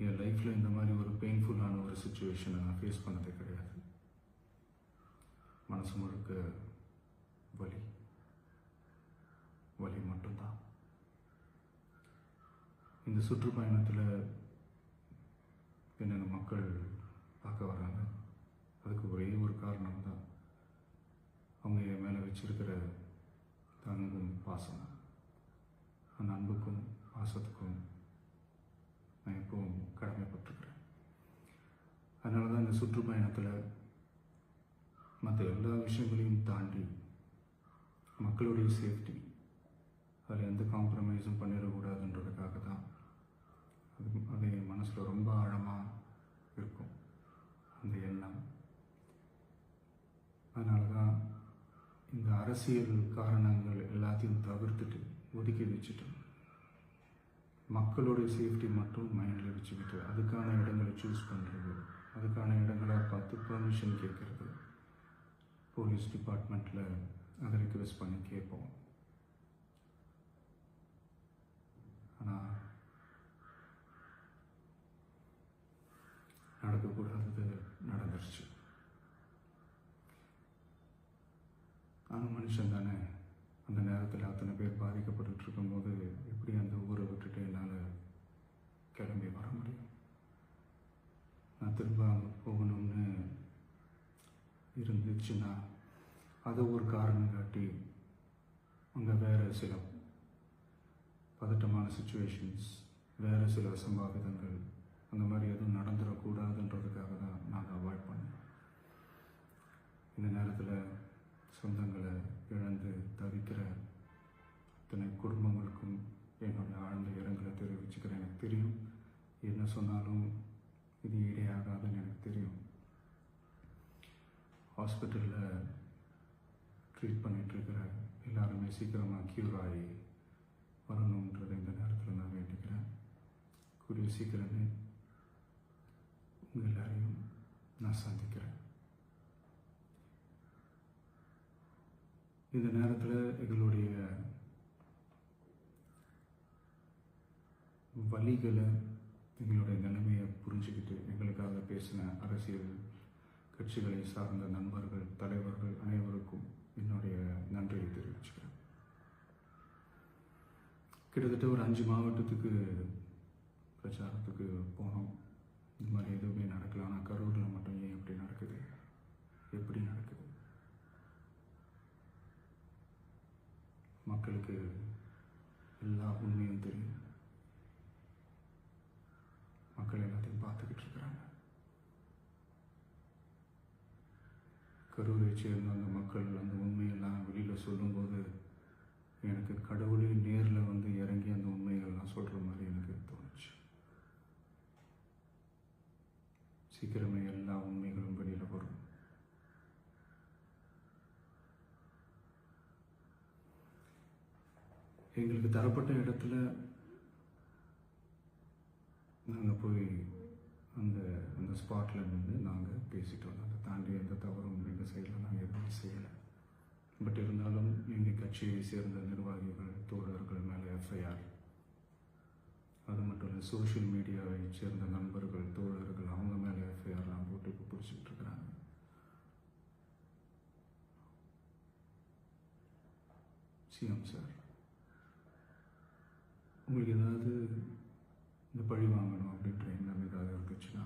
என் லைஃப்பில் இந்த மாதிரி ஒரு பெயின்ஃபுல்லான ஒரு சுச்சுவேஷனை நான் ஃபேஸ் பண்ணதே கிடையாது. மனசு முழுக்க வலி வலி மட்டும்தான். இந்த சுற்றுப்பயணத்தில் என்னென்ன மக்கள் பார்க்க வராங்க, அதுக்கு ஒரே ஒரு காரணம் தான், அவங்க என் மேலே வச்சிருக்கிற அன்பும் பாசம். அந்த அன்புக்கும் பாசத்துக்கும் நான் எப்பவும் கடமைப்பட்டிருக்கிறேன். அதனால தான் இந்த சுற்றுப்பயணத்தில் மற்ற எல்லா விஷயங்களையும் தாண்டி மக்களுடைய சேஃப்டி, அதில் எந்த காம்ப்ரமைஸும் பண்ணிடக்கூடாதுன்றதுக்காக தான் அது என் மனசில் ரொம்ப ஆழமாக இருக்கும் அந்த எண்ணம். அதனால தான் இந்த அரசியல் காரணங்கள் எல்லாத்தையும் தவிர்த்துட்டு ஒதுக்கி வச்சுட்டு மக்களுடைய சேஃப்டி மட்டும் மைண்டில் வச்சுக்கிட்டு அதுக்கான இடங்களை சூஸ் பண்ணுறது, அதுக்கான இடங்களை பார்த்து பெர்மிஷன் கேட்குறது, போலீஸ் டிபார்ட்மெண்ட்டில் அதை ரிக்வெஸ்ட் பண்ணி கேட்போம். ஆனால் நடக்கக்கூடாதது நடந்துருச்சு. ஆனால் மனுஷன் தானே, அந்த நேரத்தில் அத்தனை பேர் பாதிக்கப்பட்டு இருக்கும்போது எப்படி அந்த ஊரை விட்டுட்டு என்னால் கிளம்பி வர முடியும்? நான் திரும்ப அங்கே போகணும்னு இருந்துச்சுன்னா அதை ஒரு காரணம் காட்டி அங்கே வேறு சில பதட்டமான சுச்சுவேஷன்ஸ், வேறு சில அசம்பாவிதங்கள், அந்த மாதிரி எதுவும் நடந்துடக்கூடாதுன்றதுக்காக தான் நாங்கள் அவாய்ட் பண்ணோம். இந்த நேரத்தில் சொந்தங்களை இழந்து தவிக்கிற அத்தனை குடும்பங்களுக்கும் என்னுடைய ஆழ்ந்த இரங்கலை தெரிவிச்சுக்கிறேன். எனக்கு தெரியும், என்ன சொன்னாலும் இது ஈடையாகாதுன்னு எனக்கு தெரியும். ஹாஸ்பிட்டலில் ட்ரீட் பண்ணிகிட்ருக்கிற எல்லாருமே சீக்கிரமாக க்யூர் ஆகி வரணுன்றதை இந்த நேரத்தில் நான் வேண்டிக்கிறேன். கூடிய சீக்கிரமே உங்கள் எல்லாரையும் நான் சந்திக்கிறேன். இந்த நேரத்தில் எங்களுடைய வலிகளை, எங்களுடைய நிலைமையை புரிஞ்சுக்கிட்டு எங்களுக்காக பேசின அரசியல் கட்சிகளை சார்ந்த நண்பர்கள், தலைவர்கள் அனைவருக்கும் என்னுடைய நன்றியை தெரிவிச்சுக்கிறேன். கிட்டத்தட்ட ஒரு 5 மாவட்டத்துக்கு பிரச்சாரத்துக்கு போனோம். இந்த மாதிரி எதுவுமே நடக்கல. ஆனால் கரூரில் மட்டும் ஏன் எப்படி நடக்குது, எப்படி நடக்குது? மக்களுக்கு எல்லா உண்மையும் தெரியும். மக்கள் எல்லாத்தையும் பார்த்துக்கிட்டு இருக்கிறாங்க. கரூரை சேர்ந்த அந்த மக்கள் அந்த உண்மையெல்லாம் வெளியில் சொல்லும்போது எனக்கு கடவுளே நேரில் வந்து இறங்கி அந்த உண்மைகள்லாம் சொல்கிற மாதிரி எனக்கு தோணுச்சு. சீக்கிரமே எல்லா உண்மைகளும் வெளியில் வரும். எங்களுக்கு தரப்பட்ட இடத்துல நாங்கள் போய் அந்த ஸ்பாட்டில் நின்று நாங்கள் பேசிட்டோம். அதை தாண்டி எந்த தவறும் எங்கள் சைடில் நாங்கள் எதுவும் செய்யலை. பட் இருந்தாலும் எங்கள் கட்சியை சேர்ந்த நிர்வாகிகள், தோழர்கள் மேலே எஃப்ஐஆர், அது மட்டும் இல்லை சோஷியல் மீடியாவை சேர்ந்த நண்பர்கள், தோழர்கள், அவங்க மேலே எஃப்ஐஆர்லாம் போட்டு இப்போ பிடிச்சிட்டு இருக்கிறாங்க. சிஎம் சார், உங்களுக்கு ஏதாவது இந்த பழி வாங்கணும் அப்படின்ற எண்ணம் ஏதாவது இருந்துச்சுன்னா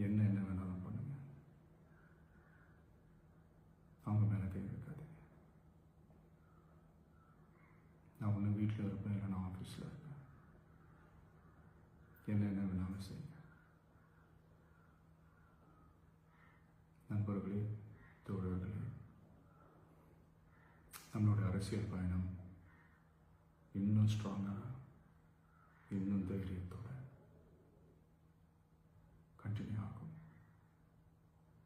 என்ன வேணாலும் பண்ணுங்க. அவங்க மேலே கை வைக்காதீங்க. நான் ஒன்று வீட்டில் இருப்பேன், இல்லை நான் ஆஃபீஸில் இருப்பேன். என்ன வேணாலும் செய்யுங்க. நண்பர்களே, தோழர்களே, நம்மளோட அரசியல் பயணம் இன்னும் ஸ்ட்ராங்காக, இன்னும் தைரியத்தோட